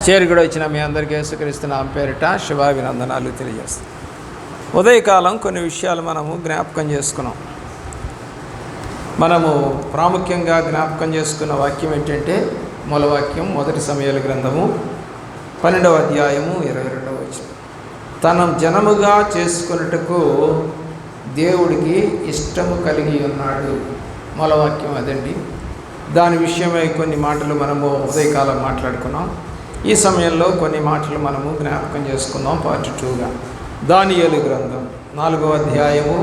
చేరుకుడు వచ్చిన మీ అందరికీ యేసుక్రీస్తు నామమున పేరిట శుభాభినందనాలు తెలియజేస్తాం. ఉదయకాలం కొన్ని విషయాలు మనము జ్ఞాపకం చేసుకున్నాం. మనము ప్రాముఖ్యంగా జ్ఞాపకం చేసుకున్న వాక్యం ఏంటంటే మూలవాక్యం 1 సమూయేలు గ్రంథము 12వ అధ్యాయము 22వ వచనం. తన జనముగా చేసుకొనుటకు దేవుడికి ఇష్టము కలిగి ఉన్నాడు. మూలవాక్యం అదండి. దాని విషయమై కొన్ని మాటలు మనము ఉదయకాలం మాట్లాడుకున్నాం. ఈ సమయంలో కొన్ని మాటలు మనము జ్ఞాపకం చేసుకుందాం పార్ట్ 2గా. దానియేలు గ్రంథం 4వ అధ్యాయము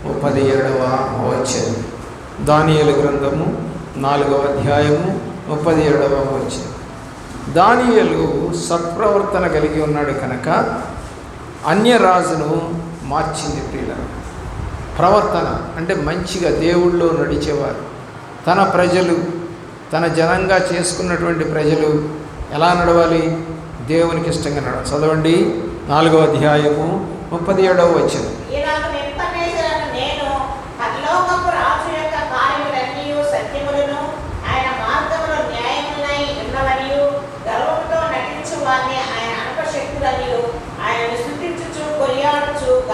37వ వచనం. దానియేలు గ్రంథము 4వ అధ్యాయము 37వ వచనం. దానియేలు సత్ప్రవర్తన కలిగి ఉన్నాడు కనుక అన్యరాజును మార్చింది. ప్రియుల ప్రవర్తన అంటే మంచిగా దేవుళ్ళో నడిచేవారు. తన ప్రజలు, తన జనంగా చేసుకున్నటువంటి ప్రజలు ఎలా నడవాలి? దేవునికి ఇష్టంగా నడవాలి. చదవండి 4వ అధ్యాయము 37వ వచనం.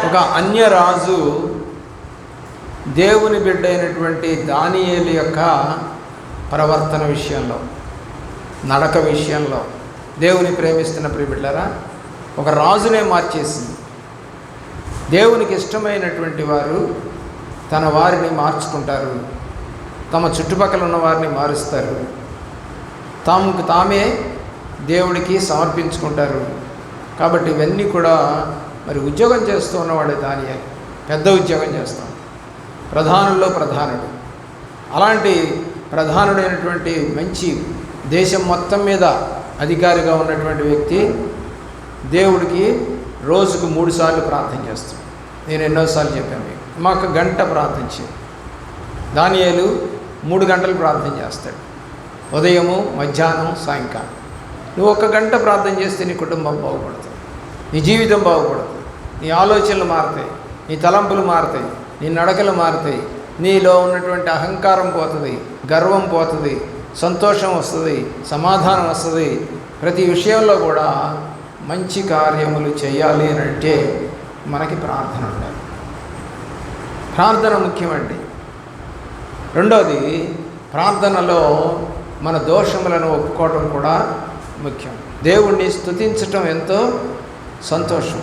ఒక అన్యరాజు దేవుని బిడ్డ అయినటువంటి దానియేలు యొక్క ప్రవర్తన విషయంలో, నడక విషయంలో, దేవుని ప్రేమిస్తున్న ప్రియబిడ్డలారా, ఒక రాజునే మార్చేసింది. దేవునికి ఇష్టమైనటువంటి వారు తన వారిని మార్చుకుంటారు, తమ చుట్టుపక్కల ఉన్న వారిని మారుస్తారు, తమకు తామే దేవుడికి సమర్పించుకుంటారు. కాబట్టి ఇవన్నీ కూడా మరి ఉద్యోగం చేస్తూ ఉన్నవాడే దానియేలు. పెద్ద ఉద్యోగం చేస్తాం, ప్రధానుల్లో ప్రధానుడు. అలాంటి ప్రధానుడైనటువంటి మంచి దేశం మొత్తం మీద అధికారిగా ఉన్నటువంటి వ్యక్తి దేవుడికి రోజుకు 3 సార్లు ప్రార్థన చేస్తాడు. నేను ఎన్నోసార్లు చెప్పాను మీకు. మాకు గంట ప్రార్థన చేయాలి. దానియేలు 3 గంటలు ప్రార్థన చేస్తాడు. ఉదయము, మధ్యాహ్నం, సాయంకాలం. నువ్వు 1 గంట ప్రార్థన చేస్తే నీ కుటుంబం బాగుపడుతుంది, నీ జీవితం బాగుపడుతుంది, నీ ఆలోచనలు మారుతాయి, నీ తలంపులు మారుతాయి, నీ నడకలు మారుతాయి, నీలో ఉన్నటువంటి అహంకారం పోతుంది, గర్వం పోతుంది, సంతోషం వస్తుంది, సమాధానం వస్తుంది. ప్రతి విషయంలో కూడా మంచి కార్యములు చేయాలి అని అంటే మనకి ప్రార్థన ఉండాలి. ప్రార్థన ముఖ్యమండి. రెండోది, ప్రార్థనలో మన దోషములను ఒప్పుకోవడం కూడా ముఖ్యం. దేవుణ్ణి స్తుతించటం ఎంతో సంతోషం.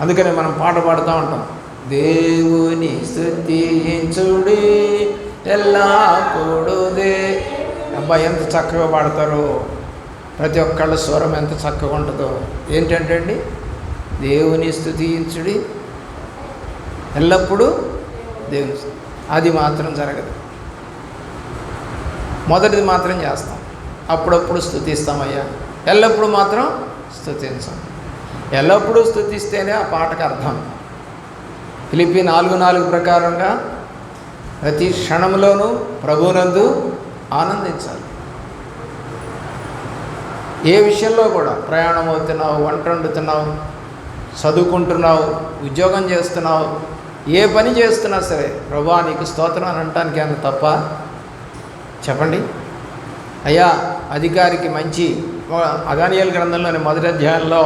అందుకని మనం పాట పాడుతూ ఉంటాం, దేవుని స్తుతించుడి ఎల్లప్పుడూ. అబ్బాయి ఎంత చక్కగా పాడతారో, ప్రతి ఒక్కళ్ళ స్వరం ఎంత చక్కగా ఉంటుందో. ఏంటంటే అండి, దేవుని స్తుతించుడి ఎల్లప్పుడూ దేవుని. అది మాత్రం జరగదు. మొదటిది మాత్రం చేస్తాం, అప్పుడప్పుడు స్తుతిస్తామయ్యా, ఎల్లప్పుడూ మాత్రం స్తుతించాం. ఎల్లప్పుడూ స్తుతిస్తేనే ఆ పాటకు అర్థం. ఫిలిప్పీ 4:4 ప్రకారంగా ప్రతి క్షణంలోనూ ప్రభువునందు ఆనందించాలి. ఏ విషయంలో కూడా, ప్రయాణం అవుతున్నావు, వంట వండుతున్నావు, చదువుకుంటున్నావు, ఉద్యోగం చేస్తున్నావు, ఏ పని చేస్తున్నా సరే ప్రభువా నీకు స్తోత్రం అని అనటానికి ఏమన్నా తప్ప? చెప్పండి. అయ్యా అధికారికి మంచి. దానియేలు గ్రంథంలోని 1వ అధ్యాయంలో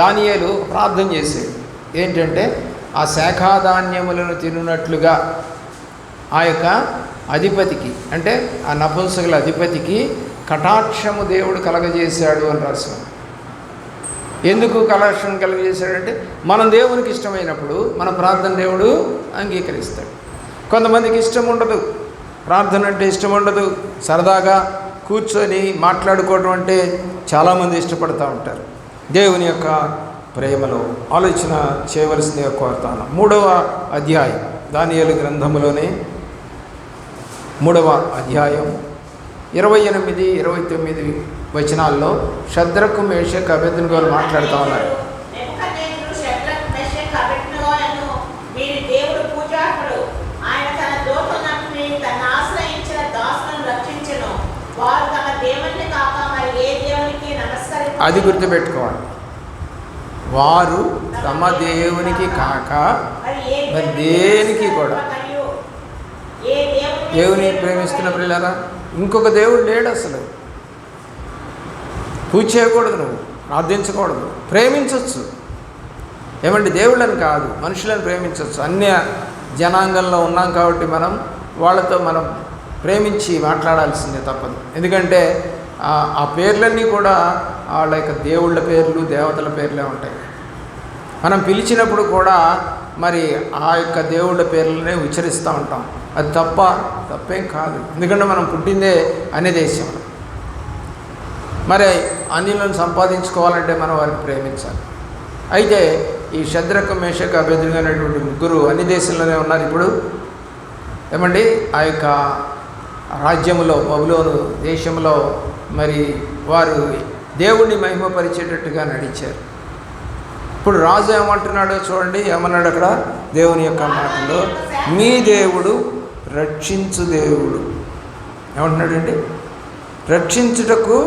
దానియేలు ప్రార్థన చేసేది ఏంటంటే, ఆ శాఖాధాన్యములను తినున్నట్లుగా ఆ యొక్క అధిపతికి, అంటే ఆ నపుంసకుల అధిపతికి కటాక్షము దేవుడు కలగజేశాడు అని రాశాడు. ఎందుకు కటాక్షం కలగజేశాడంటే, మనం దేవునికి ఇష్టమైనప్పుడు మన ప్రార్థన దేవుడు అంగీకరిస్తాడు. కొంతమందికి ఇష్టం ఉండదు, ప్రార్థన అంటే ఇష్టం ఉండదు. సరదాగా కూర్చొని మాట్లాడుకోవడం అంటే చాలామంది ఇష్టపడుతూ ఉంటారు. దేవుని యొక్క ప్రేమలో ఆలోచన చేయవలసిందిగా కోరుతాను. 3వ అధ్యాయం దానియేలు గ్రంథములోనే 3వ అధ్యాయం 28, 29 వచనాల్లో షద్రకు, మేషకు, అబేద్నెగోలు మాట్లాడుతూ ఉన్నారు. అది గుర్తుపెట్టుకోవాలి. వారు తమ దేవునికి కాక మరి దేనికి కూడా. దేవుని ప్రేమిస్తున్న పిల్లరా, ఇంకొక దేవుడు లేడు అసలు. పూజ చేయకూడదు, నువ్వు ప్రార్థించకూడదు. ప్రేమించవచ్చు, ఏమండి, దేవుళ్ళని కాదు మనుషులను ప్రేమించవచ్చు. అన్య జనాంగంలో ఉన్నాం కాబట్టి వాళ్ళతో మనం ప్రేమించి మాట్లాడాల్సిందే, తప్పదు. ఎందుకంటే ఆ పేర్లన్నీ కూడా వాళ్ళ యొక్క దేవుళ్ళ పేర్లు, దేవతల పేర్లే ఉంటాయి. మనం పిలిచినప్పుడు కూడా మరి ఆ యొక్క దేవుళ్ళ పేర్లనే ఉచ్చరిస్తూ ఉంటాం. అది తప్పేం కాదు. ఎందుకంటే మనం పుట్టిందే అన్య దేశంలో. మరి అన్యులను సంపాదించుకోవాలంటే మనం వారిని ప్రేమించాలి. అయితే ఈ శద్రకు మేషకు అబేద్నెగో అనేటువంటి ముగ్గురు అన్ని దేశంలోనే ఉన్నారు ఇప్పుడు. ఏమండి, ఆ యొక్క రాజ్యంలో, బబులోను దేశంలో మరి వారు దేవుణ్ణి మహిమపరిచేటట్టుగా నడిచారు. ఇప్పుడు రాజు ఏమంటున్నాడో చూడండి, ఏమన్నాడు అక్కడ దేవుని యొక్క మాటలో, మీ దేవుడు రక్షించు దేవుడు. ఏమంటున్నాడండి? రక్షించుటకు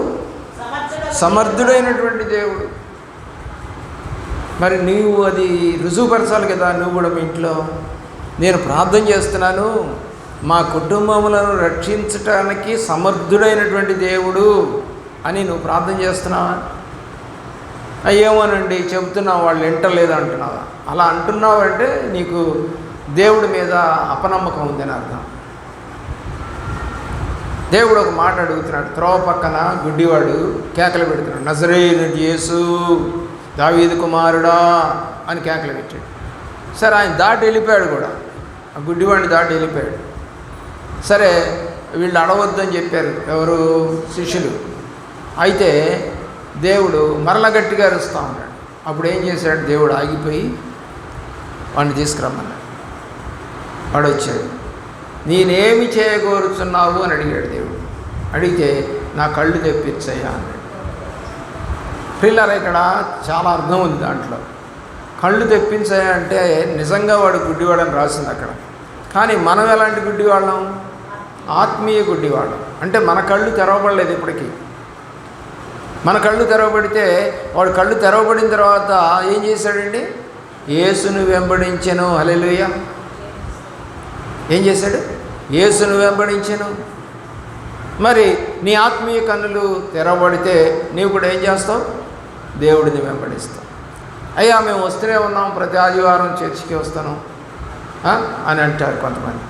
సమర్థుడైనటువంటి దేవుడు. మరి నీవు అది రుజువుపరచాలి కదా. నువ్వు కూడా మీ ఇంట్లో, నేను ప్రార్థన చేస్తున్నాను, మా కుటుంబములను రక్షించటానికి సమర్థుడైనటువంటి దేవుడు అని నువ్వు ప్రార్థన చేస్తున్నావా? అయ్యేమోనండి చెబుతున్నావు, వాళ్ళు వింటలేదు అంటున్నావా? అలా అంటున్నావంటే నీకు దేవుడి మీద అపనమ్మకం ఉందని అర్థం. దేవుడు ఒక మాట అడుగుతున్నాడు. త్రోవ పక్కన గుడ్డివాడు కేకలు పెడుతున్నాడు, నజరేయుడు యేసు దావీదు కుమారుడా అని కేకలు పెట్టాడు. సరే, ఆయన దాటి వెళ్ళిపోయాడు కూడా, ఆ గుడ్డివాడిని దాటి వెళ్ళిపోయాడు. సరే, వీళ్ళు అడవద్దని చెప్పారు ఎవరు? శిష్యులు. అయితే దేవుడు మరల గట్టిగా అరుస్తూ ఉన్నాడు. అప్పుడు ఏం చేశాడు? దేవుడు ఆగిపోయి వాడిని తీసుకురమ్మన్నాడు. వాడు వచ్చాడు. నేనేమి చేయగోరుచున్నావు అని అడిగాడు దేవుడు. అడిగితే నా కళ్ళు తెప్పించయ్యా అన్నాడు. పిల్లలు ఇక్కడ చాలా అర్థం ఉంది దాంట్లో. కళ్ళు తెప్పించాయా అంటే నిజంగా వాడు గుడ్డివాడని రాసింది అక్కడ. కానీ మనం ఎలాంటి గుడ్డివాళ్ళం? ఆత్మీయ గుడ్డివాళ్ళం. అంటే మన కళ్ళు తెరవబడలేదు ఇప్పటికీ. మన కళ్ళు తెరవబడితే వాడు కళ్ళు తెరవబడిన తర్వాత ఏం చేశాడండి? యేసును వెంబడించెను. హల్లెలూయా. ఏం చేశాడు? యేసును వెంబడించెను. మరి నీ ఆత్మీయ కన్నులు తెరవబడితే నీవు కూడా ఏం చేస్తావు? దేవుడిని వెంబడిస్తావు. అయ్యా మేము వస్తూనే ఉన్నాం, ప్రతి ఆదివారం చర్చికి వస్తాను అని అంటారు కొంతమంది.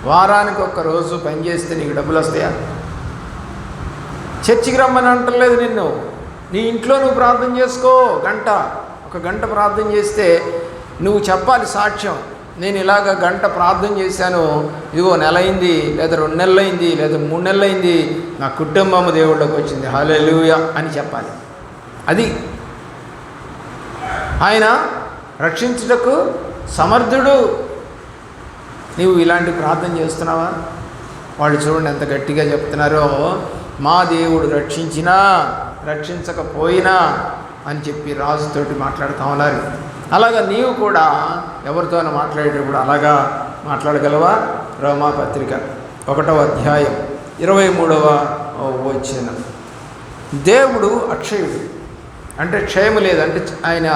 వారానికి ఒక్క రోజు పని చేస్తే నీకు డబ్బులు వస్తాయా? చర్చికి రమ్మని అంటలేదు నిన్ను. నీ ఇంట్లో నువ్వు ప్రార్థన చేసుకో. ఒక గంట ప్రార్థన చేస్తే నువ్వు చెప్పాలి సాక్ష్యం. నేను ఇలాగ గంట ప్రార్థన చేశాను, ఇదిగో నెల అయింది, లేదా 2 నెలలు అయింది, లేదా 3 నెలలు అయింది, నా కుటుంబం దేవుళ్ళకి వచ్చింది, హల్లెలూయా అని చెప్పాలి. అది ఆయన రక్షించుటకు సమర్థుడు. నీవు ఇలాంటి ప్రార్థన చేస్తున్నావా? వాళ్ళు చూడండి ఎంత గట్టిగా చెప్తున్నారో, మా దేవుడు రక్షించినా రక్షించకపోయినా అని చెప్పి రాజుతోటి మాట్లాడుతూ ఉన్నారు. అలాగా నీవు కూడా ఎవరితోనో మాట్లాడేటప్పుడు అలాగా మాట్లాడగలవా? రోమాపత్రిక 1వ అధ్యాయం 23వ వచనం. దేవుడు అక్షయుడు, అంటే క్షయము లేదు, అంటే ఆయన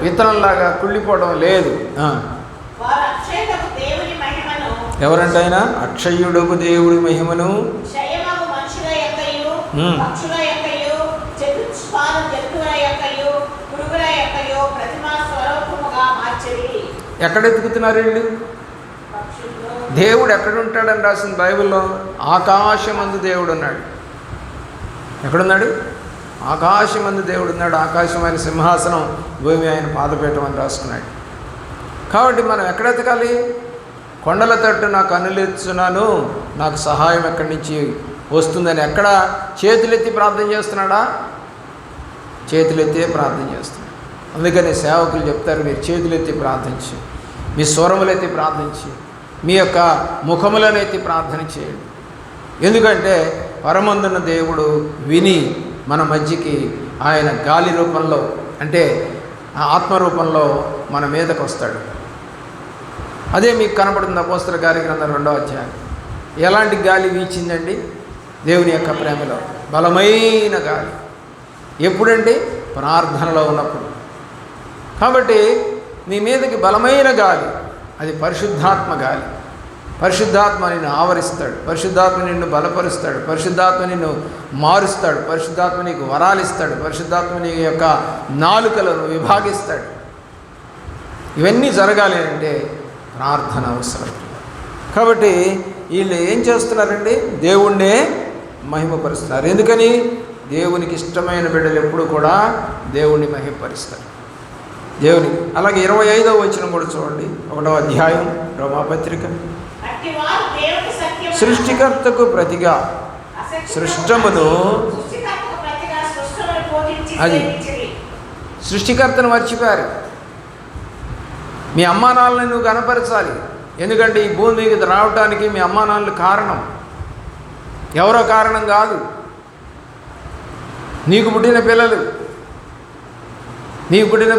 విత్తనంలాగా కుళ్ళిపోవడం లేదు. ఎవరంటే ఆయన అక్షయుడుకు దేవుడి మహిమను ఎక్కడ ఎత్తుకుతున్నారు వీళ్ళు? దేవుడు ఎక్కడుంటాడని రాసింది బైబిల్లో. ఆకాశమందు దేవుడు ఉన్నాడు. ఎక్కడున్నాడు? ఆకాశమందు దేవుడు ఉన్నాడు. ఆకాశం ఆయన సింహాసనం, భూమి ఆయన పాదపీఠం అని రాసుకున్నాడు. కాబట్టి మనం ఎక్కడ ఎతకాలి? కొండల తట్టు నాకు కన్నులెత్తుచున్నాను, నాకు సహాయం ఎక్కడి నుంచి వస్తుందని ఎక్కడ చేతులెత్తి ప్రార్థన చేస్తున్నాడా? చేతులెత్తే ప్రార్థన చేస్తున్నాడు. అందుకని సేవకులు చెప్తారు, మీరు చేతులెత్తి ప్రార్థించి, మీ స్వరములెత్తి ప్రార్థించి, మీ యొక్క ముఖములను ఎత్తి ప్రార్థన చేయండి. ఎందుకంటే పరమందున్న దేవుడు విని మన మధ్యకి ఆయన గాలి రూపంలో, అంటే ఆత్మరూపంలో మన మీదకు వస్తాడు. అదే మీకు కనపడుతుంది అపోస్తల కార్యగ్రంథం 2వ అధ్యాయం. ఎలాంటి గాలి వీచిందండి? దేవుని యొక్క ప్రేమలో బలమైన గాలి. ఎప్పుడండి? ప్రార్థనలో ఉన్నప్పుడు. కాబట్టి నీ మీదకి బలమైన గాలి, అది పరిశుద్ధాత్మ గాలి. పరిశుద్ధాత్మ నిన్ను ఆవరిస్తాడు, పరిశుద్ధాత్మ నిన్ను బలపరుస్తాడు, పరిశుద్ధాత్మ నిన్ను మారుస్తాడు, పరిశుద్ధాత్మ నీకు వరాలిస్తాడు, పరిశుద్ధాత్మ నీ యొక్క నాలుకలను విభాగిస్తాడు. ఇవన్నీ జరగాలి అంటే ప్రార్థన అవసరం. కాబట్టి వీళ్ళు ఏం చేస్తున్నారండి? దేవుణ్ణే మహిమపరుస్తున్నారు. ఎందుకని? దేవునికి ఇష్టమైన బిడ్డలు ఎప్పుడు కూడా దేవుణ్ణి మహిమపరుస్తారు, దేవునికి. అలాగే 25వ వచనం కూడా చూడండి, 1వ అధ్యాయం రోమాపత్రిక. సృష్టికర్తకు ప్రతిగా సృష్టమును, అది సృష్టికర్తను మర్చిపోయారు. మీ అమ్మానాన్నలను నువ్వు కనపరచాలి. ఎందుకంటే ఈ భూమి మీదకి రావడానికి మీ అమ్మానాన్నలు కారణం, ఎవరో కారణం కాదు. నీకు పుట్టిన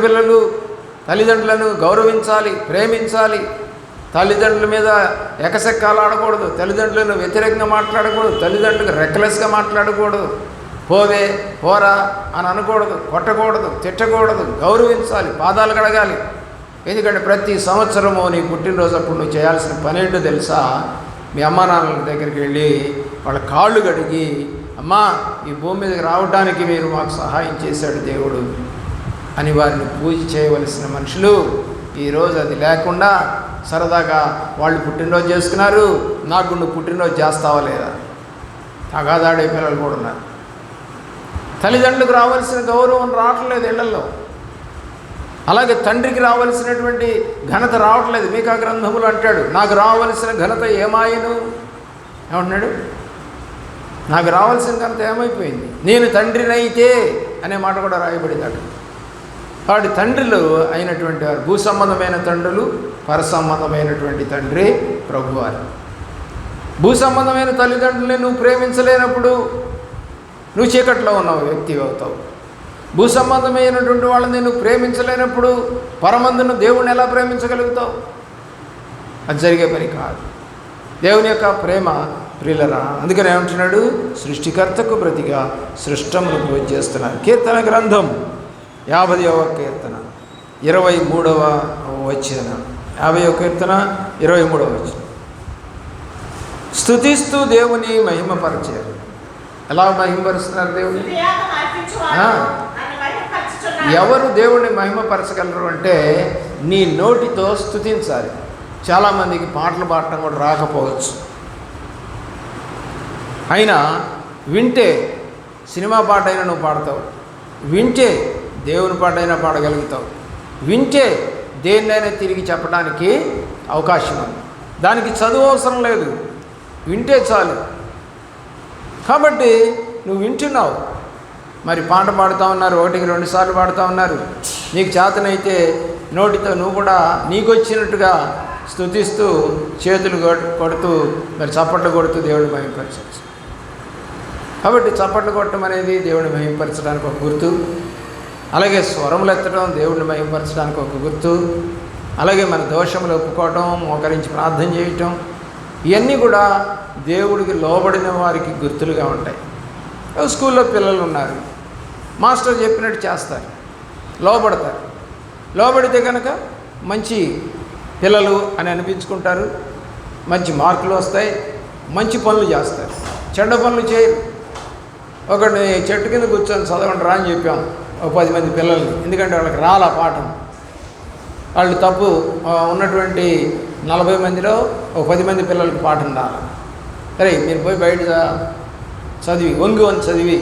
పిల్లలు తల్లిదండ్రులను గౌరవించాలి, ప్రేమించాలి. తల్లిదండ్రుల మీద ఎకసెక్కాలు ఆడకూడదు, తల్లిదండ్రులను వ్యతిరేకంగా మాట్లాడకూడదు, తల్లిదండ్రులకు రెక్లెస్గా మాట్లాడకూడదు, పోవే పోరా అని అనకూడదు, కొట్టకూడదు, తిట్టకూడదు, గౌరవించాలి, పాదాలు కడగాలి. ఎందుకంటే ప్రతి సంవత్సరము నీ పుట్టినరోజు అప్పుడు నువ్వు చేయాల్సిన పని ఏంటో తెలుసా? మీ అమ్మా నాన్నల దగ్గరికి వెళ్ళి వాళ్ళ కాళ్ళు కడిగి, అమ్మా ఈ భూమి మీదకి రావడానికి మీరు మాకు సహాయం చేశాడు దేవుడు అని వారిని పూజ చేయవలసిన మనుషులు ఈరోజు అది లేకుండా సరదాగా వాళ్ళు పుట్టినరోజు చేసుకున్నారు, నాకు నువ్వు పుట్టినరోజు చేస్తావా లేదా తగాదాడే పిల్లలు కూడా ఉన్నారు. తల్లిదండ్రులకు రావాల్సిన గౌరవం రావట్లేదు ఇళ్లలో. అలాగే తండ్రికి రావాల్సినటువంటి ఘనత రావట్లేదు. మీకా గ్రంథములు అంటాడు, నాకు రావాల్సిన ఘనత ఏమాయను ఏమంటున్నాడు? నాకు రావాల్సిన ఘనత ఏమైపోయింది? నేను తండ్రినైతే అనే మాట కూడా రాయబడిందాడు. వాడి తండ్రులు అయినటువంటి వారు భూ సంబంధమైన తండ్రులు, పర సంబంధమైనటువంటి తండ్రి ప్రభువారు. భూ సంబంధమైన తల్లిదండ్రులని నువ్వు ప్రేమించలేనప్పుడు నువ్వు చీకట్లో ఉన్నావు వ్యక్తి అవుతావు. భూ సంబంధమైనటువంటి వాళ్ళని నువ్వు ప్రేమించలేనప్పుడు పరమందును దేవుణ్ణి ఎలా ప్రేమించగలుగుతావు? అది జరిగే పని కాదు. దేవుని యొక్క ప్రేమ ప్రియులరా. అందుకని ఏమంటున్నాడు? సృష్టికర్తకు ప్రతిగా సృష్టమును పూజ చేస్తున్నారు. కీర్తన గ్రంథం 50వ కీర్తన 23వ వచనం. 50వ కీర్తన 23వ వచనం. స్తుతిస్తూ దేవుని మహిమపరిచారు. ఎలా మహిమపరుస్తున్నారు దేవుని? ఎవరు దేవుణ్ణి మహిమపరచగలరు అంటే నీ నోటితో స్తుతించాలి. చాలామందికి పాటలు పాడటం కూడా రాకపోవచ్చు, అయినా వింటే సినిమా పాట అయినా నువ్వు పాడతావు, వింటే దేవుని పాట అయినా పాడగలుగుతావు, వింటే దేన్నైనా తిరిగి చెప్పడానికి అవకాశం ఉంది. దానికి చదువు అవసరం లేదు, వింటే చాలు. కాబట్టి నువ్వు వింటున్నావు. మరి పాట పాడుతూ ఉన్నారు, 1-2 సార్లు పాడుతూ ఉన్నారు. నీకు చేతనైతే నోటితో నువ్వు కూడా నీకు వచ్చినట్టుగా స్తుతిస్తూ చేతులు కొడుతూ మరి చప్పట్లు కొడుతూ దేవుడిని మహిమపరచవచ్చు. కాబట్టి చప్పట్లు కొట్టడం అనేది దేవుడిని మహిమపరచడానికి ఒక గుర్తు. అలాగే స్వరములు ఎత్తడం దేవుడిని మహిమపరచడానికి ఒక గుర్తు. అలాగే మన దోషములు ఒప్పుకోవటం, మోకరించి ప్రార్థన చేయటం, ఇవన్నీ కూడా దేవుడికి లోబడిన వారికి గుర్తులుగా ఉంటాయి. స్కూల్లో పిల్లలు ఉన్నారు, మాస్టర్ చెప్పినట్టు చేస్తారు, లోబడతారు. లోబడితే కనుక మంచి పిల్లలు అని అనిపించుకుంటారు, మంచి మార్కులు వస్తాయి, మంచి పనులు చేస్తారు. చెడ్డ పనులు చేయరు. ఒకటి చెట్టు కింద కూర్చొని చదవండి రా అని చెప్పాం ఒక 10 మంది పిల్లల్ని. ఎందుకంటే వాళ్ళకి రాలా పాఠం. వాళ్ళు తప్పు ఉన్నటువంటి 40 మందిలో ఒక 10 మంది పిల్లలకి పాఠం రాలి. సరే మీరు పోయి బయట చదివి వంగి చదివి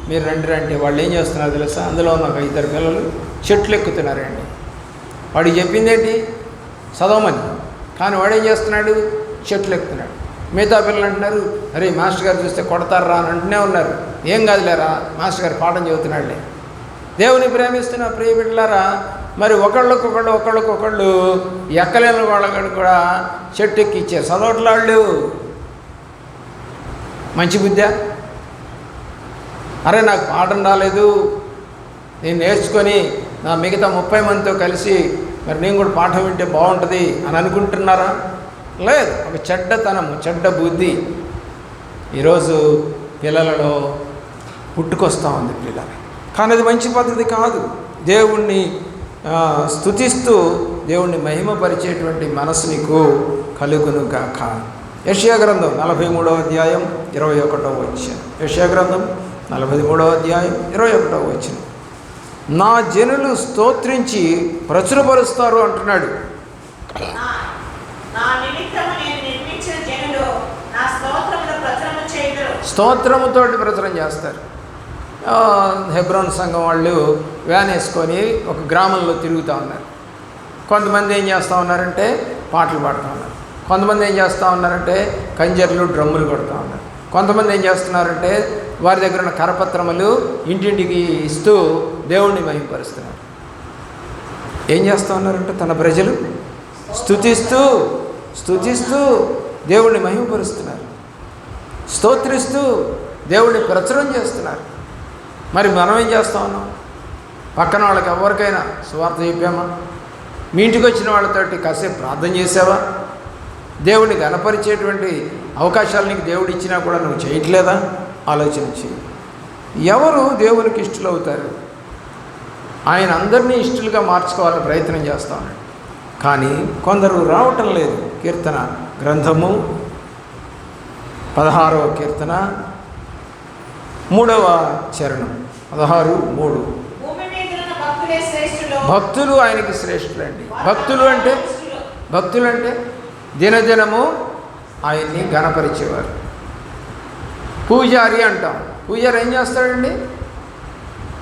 మీరు రండి అంటే వాళ్ళు ఏం చేస్తున్నారు తెలుసా? అందులో ఉన్న ఒక 2 పిల్లలు చెట్లు ఎక్కుతున్నారండి. వాడికి చెప్పింది ఏంటి? చదవమని. కానీ వాడు ఏం చేస్తున్నాడు? చెట్లు ఎక్కుతున్నాడు. మిగతా పిల్లలు అంటున్నారు, అరే మాస్టర్ గారు చూస్తే కొడతారా అని అంటూనే ఉన్నారు. ఏం కాదులేరా, మాస్టర్ గారు పాఠం చెబుతున్నాడులే. దేవుని ప్రేమిస్తున్న ప్రియ బిడ్డలారా, మరి ఒకళ్ళకొకళ్ళు ఎక్కలేని వాళ్ళని కూడా చెట్టు ఎక్కి ఇచ్చారు. చదవట్లాళ్ళు మంచి బుద్ధా? అరే నాకు పాఠం రాలేదు, నేను నేర్చుకొని నా మిగతా 30 మందితో కలిసి మరి నేను కూడా పాఠం వింటే బాగుంటుంది అని అనుకుంటున్నారా? లేదు. ఒక చెడ్డతనము, చెడ్డ బుద్ధి ఈరోజు పిల్లలలో పుట్టుకొస్తూ ఉంది పిల్లలు. కానీ అది మంచి పద్ధతి కాదు. దేవుణ్ణి స్తుతిస్తూ దేవుణ్ణి మహిమపరిచేటువంటి మనసు నీకు కలుగును గాక. యెషయా గ్రంథం 43వ అధ్యాయం 21వ వచనం. యెషయా గ్రంథం 43వ అధ్యాయం 21వ వచనం. నా జనులు స్తోత్రించి ప్రచురపరుస్తారు అంటున్నాడు. స్తోత్రముతోటి ప్రచురం చేస్తారు. హెబ్రోన్ సంఘం వాళ్ళు వ్యాన్ వేసుకొని ఒక గ్రామంలో తిరుగుతూ ఉన్నారు. కొంతమంది ఏం చేస్తూ ఉన్నారంటే పాటలు పాడుతూ ఉన్నారు. కొంతమంది ఏం చేస్తూ ఉన్నారంటే కంజర్లు డ్రమ్ములు కొడుతూ ఉన్నారు. కొంతమంది ఏం చేస్తున్నారంటే వారి దగ్గర ఉన్న కరపత్రములు ఇంటింటికి ఇస్తూ దేవుణ్ణి మహిమపరుస్తున్నారు. ఏం చేస్తూ ఉన్నారంటే తన ప్రజలు స్తుతిస్తూ దేవుణ్ణి మహిమపరుస్తున్నారు, స్తోత్రిస్తూ దేవుణ్ణి ప్రచురం చేస్తున్నారు. మరి మనం ఏం చేస్తూ ఉన్నాం? పక్కన వాళ్ళకి ఎవరికైనా సువార్త చెప్పామా? మీ ఇంటికి వచ్చిన వాళ్ళతోటి కాసేపు ప్రార్థన చేసావా? దేవుడిని గణపరిచేటువంటి అవకాశాలు నీకు దేవుడు ఇచ్చినా కూడా నువ్వు చేయట్లేదా? ఆలోచన చేయి. ఎవరు దేవునికి ఇష్టలు అవుతారు? ఆయన అందరినీ ఇష్టలుగా మార్చుకోవాలని ప్రయత్నం చేస్తూ ఉన్నాడు. కానీ కొందరు రావటం లేదు. కీర్తన గ్రంథము 16వ కీర్తన 3వ చరణం 16:3. భక్తులు ఆయనకి శ్రేష్ఠులండి. భక్తులు అంటే దినదినము ఆయన్ని గణపరిచేవారు. పూజారి అంటాం. పూజారి ఏం చేస్తాడండి?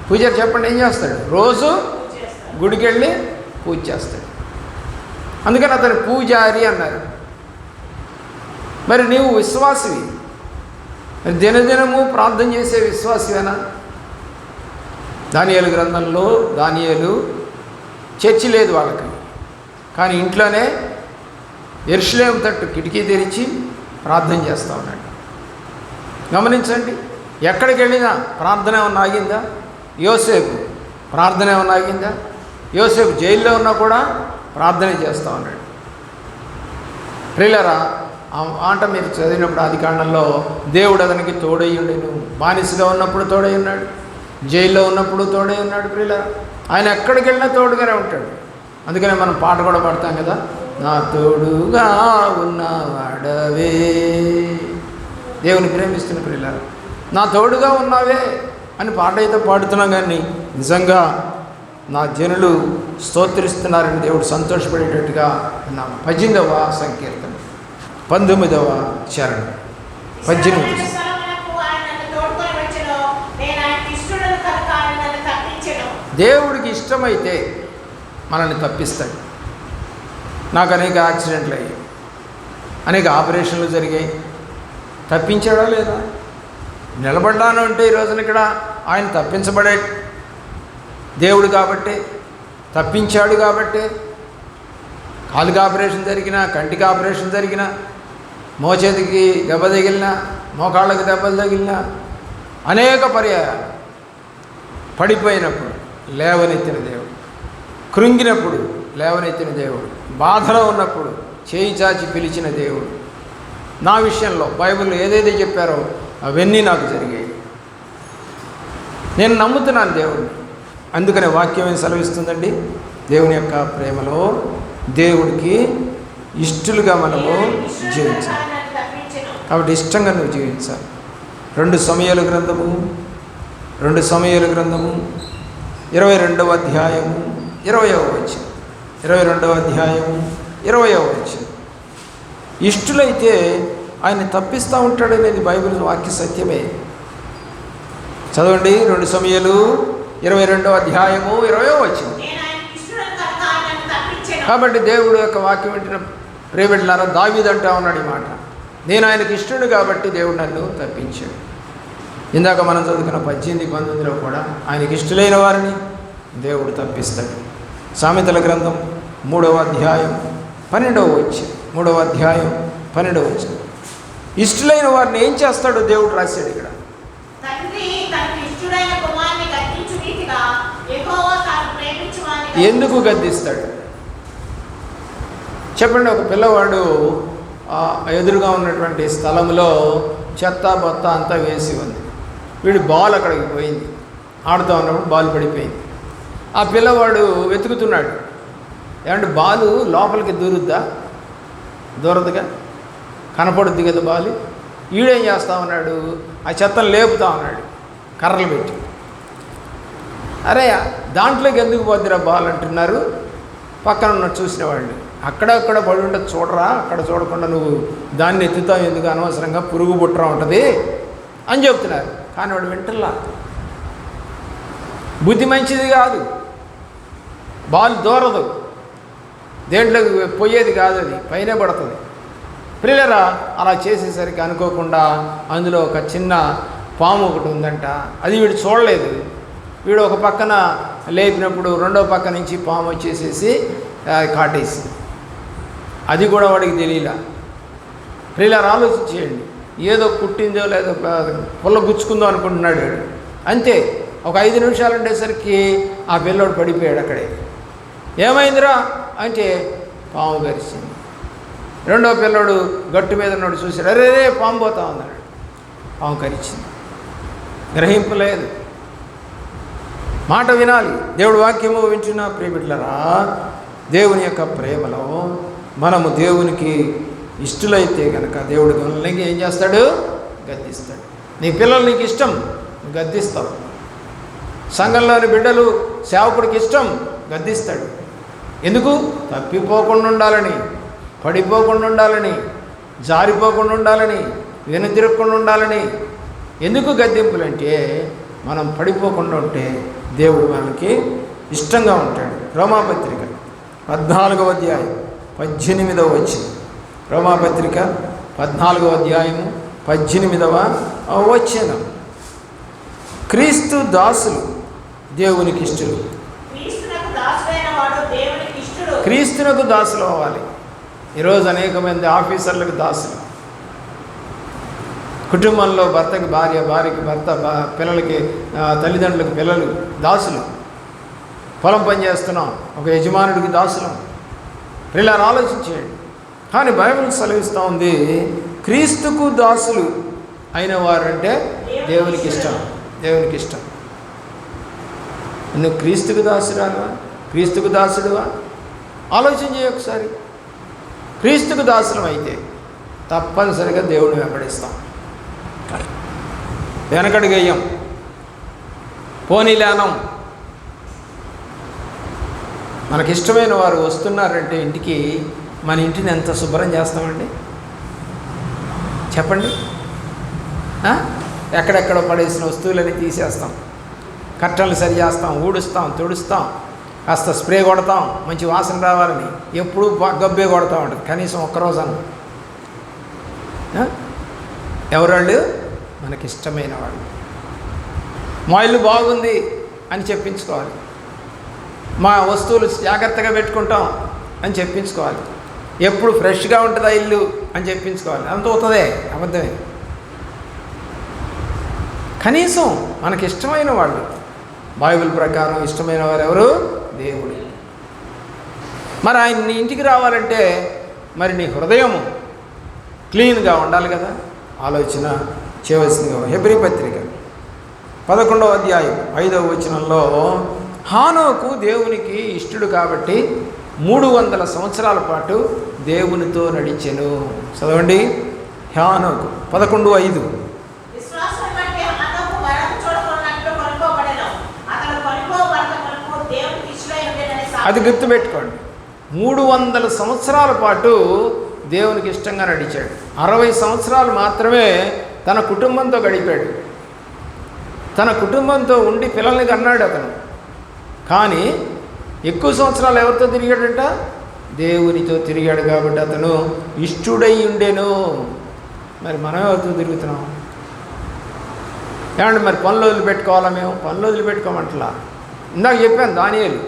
పూజారి చెప్పండి ఏం చేస్తాడు? రోజు గుడికి వెళ్ళి పూజ చేస్తాడు. అందుకని అతను పూజారి అన్నారు. మరి నీవు విశ్వాసివి, మరి దినదినము ప్రార్థన చేసే విశ్వాసివేనా? దానియేలు గ్రంథంలో దానియేలు చర్చి లేదు వాళ్ళకి, కానీ ఇంట్లోనే యెరూషలేము తట్టు కిటికీ తెరిచి ప్రార్థన చేస్తూ ఉన్నాడు. గమనించండి, ఎక్కడికి వెళ్ళినా ప్రార్థన ఏమన్నా ఆగిందా? యోసేపు ప్రార్థన ఏమన్నా ఆగిందా? యోసేపు జైల్లో ఉన్నా కూడా ప్రార్థన చేస్తూ ఉన్నాడు. ప్రియులారా, ఆ మాట మీరు చదివినప్పుడు ఆదికాండంలో దేవుడు అతనికి తోడై ఉండేను. బానిసగా ఉన్నప్పుడు తోడై ఉన్నాడు, జైల్లో ఉన్నప్పుడు తోడై ఉన్నాడు. ప్రియులారా, ఆయన ఎక్కడికి వెళ్ళినా తోడుగానే ఉంటాడు. అందుకనే మనం పాట కూడా పాడతాం కదా, నా తోడుగా ఉన్నవాడవే. దేవుని ప్రేమిస్తున్న ప్రియులారా, నా తోడుగా ఉన్నావే అని పాట అయితే పాడుతున్నాం, కానీ నిజంగా నా జనులు స్తోత్రిస్తున్నారని దేవుడు సంతోషపడేటట్టుగా ఉన్నాం. 18వ సంకీర్తన 19వ చరణం 18. దేవుడికి ఇష్టమైతే మనల్ని తప్పిస్తాడు. నాకు అనేక యాక్సిడెంట్లు అయ్యాయి, అనేక ఆపరేషన్లు జరిగాయి. తప్పించాడా లేదా? నిలబడ్డాను అంటే ఈ రోజున ఇక్కడ ఆయన తప్పించబడే దేవుడు కాబట్టి, తప్పించాడు కాబట్టి. కాలుకి ఆపరేషన్ జరిగినా, కంటికి ఆపరేషన్ జరిగినా, మోచేతికి దెబ్బ తగిలినా, మోకాళ్ళకి దెబ్బలు తగిలినా, అనేక పర్యాయాలు పడిపోయినప్పుడు లేవనెత్తిన దేవుడు, కృంగినప్పుడు లేవనెత్తిన దేవుడు, బాధలో ఉన్నప్పుడు చేయి చాచి పిలిచిన దేవుడు. నా విషయంలో బైబిల్లో ఏదైతే చెప్పారో అవన్నీ నాకు జరిగాయి. నేను నమ్ముతున్నాను దేవుడిని. అందుకనే వాక్యం ఏం సెలవిస్తుందండి? దేవుని యొక్క ప్రేమలో దేవుడికి ఇష్టలుగా మనము జీవించాలి. కాబట్టి ఇష్టంగా నువ్వు జీవించాలి. 2 సమూయేలు గ్రంథము 22వ అధ్యాయము 20వ వచనం. 22వ అధ్యాయము 20వ వచనం. ఇష్టలైతే ఆయన తప్పిస్తూ ఉంటాడనేది బైబిల్ వాక్య సత్యమే. చదవండి, 2 సమూయేలు 22వ అధ్యాయము 20వ వచనం. కాబట్టి దేవుడు యొక్క వాక్యం వింటున్న ప్రియబిడ్డలారా, దావీదు అంటా ఉన్నాడు ఈ మాట, నేను ఆయనకి ఇష్టడు కాబట్టి దేవుడు నన్ను తప్పించాడు. ఇందాక మనం చదువుకున్న 18-19లో కూడా ఆయనకి ఇష్టలైన వారిని దేవుడు తప్పిస్తాడు. సామెతల గ్రంథం 3వ అధ్యాయం 12వ వచనం. 3వ అధ్యాయం 12వ వచనం. ఇష్టలైన వారిని ఏం చేస్తాడో దేవుడు రాశాడు ఇక్కడ. ఎందుకు గద్దిస్తాడు చెప్పండి? ఒక పిల్లవాడు ఎదురుగా ఉన్నటువంటి స్థలంలో చెత్త బొత్త అంతా వేసి ఉంది. వీడు బాల్ అక్కడికి పోయింది, ఆడుతూ ఉన్నప్పుడు బాల్ పడిపోయింది. ఆ పిల్లవాడు వెతుకుతున్నాడు, ఏమంటే బాలు లోపలికి దూరదుగా, కనపడుద్ది కదా బాలు. ఈడేం చేస్తా ఉన్నాడు, ఆ చెత్తను లేపుతా ఉన్నాడు కర్రలు పెట్టి. అరే దాంట్లోకి ఎందుకు పోద్దిరా బాల్ అంటున్నారు పక్కన ఉన్న చూసిన వాళ్ళు. అక్కడక్కడ పడి ఉంటుంది చూడరా, అక్కడ చూడకుండా నువ్వు దాన్ని ఎత్తుతావు ఎందుకు, అనవసరంగా పురుగు పుట్రా ఉంటుంది అని చెప్తున్నారు. కానీ వాడు వింటల్లా. బుద్ధి మంచిది కాదు, బాల్ దూరదు, దేంట్లోకి పోయేది కాదు, అది పైనే పడుతుంది. పిల్లరా అలా చేసేసరికి అనుకోకుండా అందులో ఒక చిన్న పాము ఒకటి ఉందంట. అది వీడు చూడలేదు. వీడు ఒక పక్కన లేపినప్పుడు రెండో పక్క నుంచి పాము వచ్చేసేసి కాటేసి, అది కూడా వాడికి తెలియలా. పిల్లలు ఆలోచించేయండి, ఏదో కుట్టిందో లేదో పుల్ల గుచ్చుకుందో అనుకుంటున్నాడు వీడు. అంతే, ఒక 5 నిమిషాలు ఉండేసరికి ఆ పిల్లోడు పడిపోయాడు అక్కడే. ఏమైందిరా అంటే పాము కరిచింది. రెండో పిల్లోడు గట్టు మీద ఉన్నాడు, చూశాడు, అరే పాము పోతా ఉన్నాడు, పాము కరిచింది. గ్రహింపు లేదు, మాట వినాలి. దేవుడు వాక్యము వింటున్నా ప్రియబిడ్డలారా, దేవుని యొక్క ప్రేమలో మనము దేవునికి ఇష్టలైతే కనుక దేవుడు మనల్ని ఏం చేస్తాడు, గద్దిస్తాడు. నీ పిల్లలు నీకు ఇష్టం, గద్దిస్తావు. సంఘంలోని బిడ్డలు సేవకుడికి ఇష్టం, గద్దిస్తాడు. ఎందుకు? తప్పిపోకుండా ఉండాలని, పడిపోకుండా ఉండాలని, జారిపోకుండా ఉండాలని, వెనుతిరగకుండా ఉండాలని. ఎందుకు గద్దింపులు అంటే మనం పడిపోకుండా ఉంటే దేవుడు మనకి ఇష్టంగా ఉంటాడు. రోమాపత్రిక 14వ అధ్యాయం 18వ వచనం. రోమాపత్రిక 14వ అధ్యాయము 18వ వచనం. క్రీస్తు దాసులు దేవునికి ఇష్టలు. క్రీస్తునకు దాసులు అవ్వాలి. ఈరోజు అనేక మంది ఆఫీసర్లకు దాసులు, కుటుంబంలో భర్తకి భార్య, భార్యకి భర్త, పిల్లలకి తల్లిదండ్రులకు పిల్లలు దాసులు. పొలం పని చేస్తున్నాం, ఒక యజమానుడికి దాసులం. ఇలా ఆలోచించేయండి. కానీ బైబిల్ సెలవిస్తూ ఉంది, క్రీస్తుకు దాసులు అయిన వారంటే దేవునికి ఇష్టం. దేవునికి ఇష్టం. నువ్వు క్రీస్తుకు దాసురాలువా, క్రీస్తుకు దాసుడువా? ఆలోచన చేయ ఒకసారి. క్రీస్తుకు దాసులం అయితే తప్పనిసరిగా దేవుడిని వెంబడిస్తాం, వెనకడుగేయం, పోనీలేనం. మనకిష్టమైన వారు వస్తున్నారంటే ఇంటికి, మన ఇంటిని ఎంత శుభ్రం చేస్తామండి చెప్పండి. ఎక్కడెక్కడో పడేసిన వస్తువులని తీసేస్తాం, కట్టెలు సరి చేస్తాం, ఊడుస్తాం, తుడుస్తాం, కాస్త స్ప్రే కొడతాం మంచి వాసన రావాలని. ఎప్పుడూ గబ్బే కొడతా ఉంటుంది, కనీసం ఒక్కరోజు అన్న. ఎవరాళ్ళు? మనకిష్టమైన వాళ్ళు. మా ఇల్లు బాగుంది అని చెప్పించుకోవాలి, మా వస్తువులు జాగ్రత్తగా పెట్టుకుంటాం అని చెప్పించుకోవాలి, ఎప్పుడు ఫ్రెష్గా ఉంటుందా ఇల్లు అని చెప్పించుకోవాలి. అంత అవుతుందే, అబద్ధమే. కనీసం మనకి ఇష్టమైన వాళ్ళు, బైబిల్ ప్రకారం ఇష్టమైన వారు ఎవరు? దేవుడు. మరి ఆయన నీ ఇంటికి రావాలంటే మరి నీ హృదయం క్లీన్గా ఉండాలి కదా. ఆలోచన చేయవలసిందిగా. హెబ్రీ పత్రిక 11వ అధ్యాయం 5వ వచనంలో, హానోకు దేవునికి ఇష్టడు కాబట్టి 300 సంవత్సరాల పాటు దేవునితో నడిచెను. చదవండి. హానోకు 11:5. అది గుర్తుపెట్టుకోండి. 300 సంవత్సరాల పాటు దేవునికి ఇష్టంగా నడిచాడు. 60 సంవత్సరాలు మాత్రమే తన కుటుంబంతో గడిపాడు. తన కుటుంబంతో ఉండి పిల్లల్ని కన్నాడు అతను. కానీ ఎక్కువ సంవత్సరాలు ఎవరితో తిరిగాడంట? దేవునితో తిరిగాడు. కాబట్టి అతను ఇష్టుడై ఉండేను. మరి మనం ఎవరితో తిరుగుతున్నాం? ఏమంటే మరి పనులు వదిలిపెట్టుకోవాలా? మేము పనులు వదిలిపెట్టుకోమంటలా. ఇందాక చెప్పాను, దానియేలు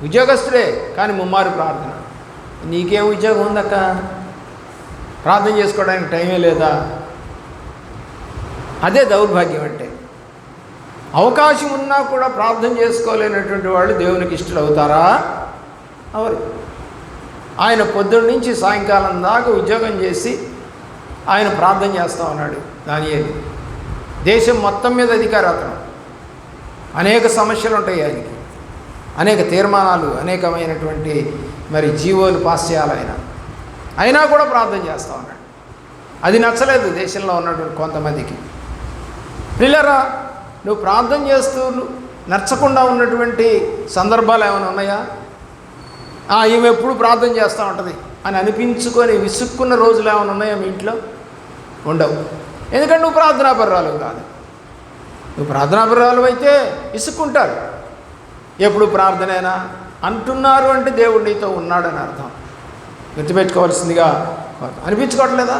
ఉద్యోగస్తుడే కానీ ముమ్మారు ప్రార్థన. నీకేం ఉద్యోగం ఉందక్క? ప్రార్థన చేసుకోవడానికి టైమే లేదా? అదే దౌర్భాగ్యం. అంటే అవకాశం ఉన్నా కూడా ప్రార్థన చేసుకోలేనటువంటి వాళ్ళు దేవునికి ఇష్టలు అవుతారా? అవరు. ఆయన పొద్దున్న నుంచి సాయంకాలం దాకా ఉద్యోగం చేసి ఆయన ప్రార్థన చేస్తూ ఉన్నాడు. దానియేలు దేశం మొత్తం మీద అధికారి అతను. అనేక సమస్యలు ఉంటాయి ఆయనకి, అనేక తీర్మానాలు, అనేకమైనటువంటి మరి జీవోలు పాస్ చేయాలి అయినా కూడా ప్రార్థన చేస్తూ ఉన్నాడు. అది నచ్చలేదు దేశంలో ఉన్నటువంటి కొంతమందికి. పిల్లరా, నువ్వు ప్రార్థన చేస్తూ నచ్చకుండా ఉన్నటువంటి సందర్భాలు ఏమైనా ఉన్నాయా? ఈమె ఎప్పుడు ప్రార్థన చేస్తూ ఉంటుంది అని అనిపించుకొని విసుక్కున్న రోజులు ఏమైనా ఉన్నాయా మీ ఇంట్లో? ఉండవు. ఎందుకంటే నువ్వు ప్రార్థనాపరురాలు కాదు. నువ్వు ప్రార్థనాపరురాలు అయితే విసుక్కుంటారు. ఎప్పుడు ప్రార్థనేనా అంటున్నారు అంటే దేవుడు నీతో ఉన్నాడని అర్థం. గుర్తుపెట్టుకోవాల్సిందిగా అనిపించుకోవట్లేదా?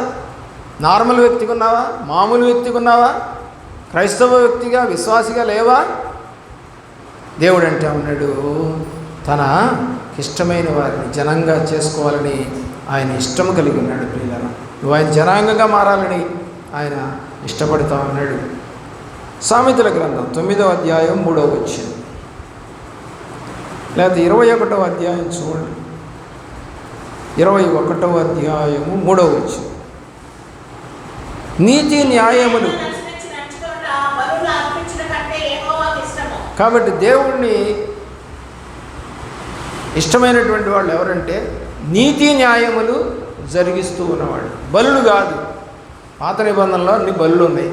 నార్మల్ వ్యక్తిగా ఉన్నావా? మామూలు వ్యక్తిగా ఉన్నావా? క్రైస్తవ వ్యక్తిగా విశ్వాసిగా లేవా? దేవుడు అంటే ఉన్నాడు, తన ఇష్టమైన వారిని జనంగా చేసుకోవాలని ఆయన ఇష్టం కలిగి ఉన్నాడు. ప్రియులారా, నువ్వు ఆయన జనాంగంగా మారాలని ఆయన ఇష్టపడుతూ ఉన్నాడు. సామెతల గ్రంథం 9వ అధ్యాయం 3వ వచనం, లేకపోతే 21వ అధ్యాయం చూడండి. 21వ అధ్యాయము 3వ వచనం, నీతి న్యాయములు. కాబట్టి దేవుణ్ణి ఇష్టమైనటువంటి వాళ్ళు ఎవరంటే నీతి న్యాయములు జరిగిస్తూ ఉన్నవాడు. బలులు కాదు. పాత నిబంధనలో అన్ని బలులు ఉన్నాయి.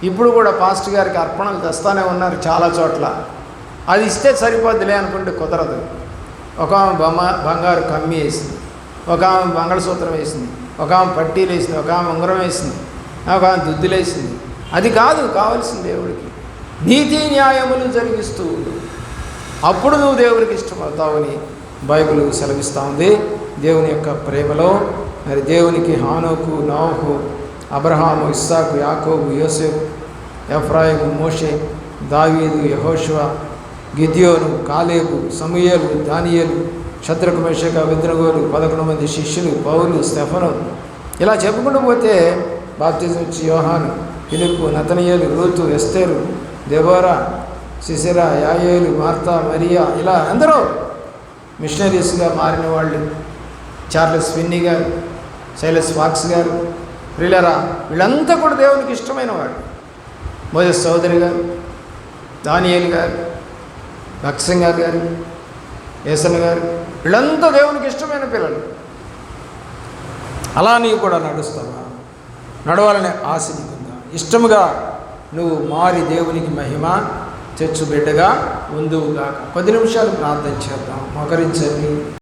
ఇప్పుడు కూడా పాస్టర్ గారికి అర్పణలు తెస్తానే ఉన్నారు చాలా చోట్ల. అది ఇస్తే సరిపోద్దులే అనుకుంటే కుదరదు. ఒక ఆమె బంగారు కమ్మి వేసింది, ఒక ఆమె మంగళసూత్రం వేసింది, ఒక ఆమె పట్టీలు వేసింది, ఒక ఆమె ఉంగరం వేసింది, ఒక ఆమె దుద్దులు వేసింది. అది కాదు కావాల్సింది. దేవుడికి నీతి న్యాయములు జరిగిస్తూ ఉండు, అప్పుడు నువ్వు దేవుడికి ఇష్టపడతావని బైబిల్ సెలవిస్తూ ఉంది. దేవుని యొక్క ప్రేమలో మరి దేవునికి హానోకు, నోహు, అబ్రహాము, ఇస్సాకు, యాకోబు, యోసేపు, ఎఫ్రాయిము, మోషే, దావీదు, యెహోషువ, గిద్యోను, కాలేబు, సమూయేలు, దానియేలు, షద్రకు, మేషకు, అబేద్నెగోలు, 11 మంది శిష్యులు, పౌలు, స్టెఫను, ఇలా చెప్పుకుంటూ పోతే బాప్తిజం ఇచ్చి యోహాను, ఫిలిప్పు, నతనయేలు, రూతు, ఎస్తేరు, దెబోరా, సిసెరా, యాయేలు, మార్తా, మరియా, ఇలా అందరూ మిషనరీస్గా మారిన వాళ్ళు. చార్లెస్ ఫిన్నీ గారు, సైలస్ ఫాక్స్ గారు, ప్రియులారా, వీళ్ళంతా కూడా దేవునికి ఇష్టమైన వాడు. మోజెస్ చౌదరి గారు, దానియేలు గారు, భక్సింగ్ గారు, ఏసన్ గారు, వీళ్ళంతా దేవునికి ఇష్టమైన పిల్లలు. అలా నీవు కూడా నడుస్తావా? నడవాలనే ఆశ నీకుందా? ఇష్టముగా నువ్వు మారి దేవునికి మహిమ తెచ్చు బిడ్డగా ఉందువుగాక. 10 నిమిషాలు ప్రార్థన చేద్దాం. మోకరించండి.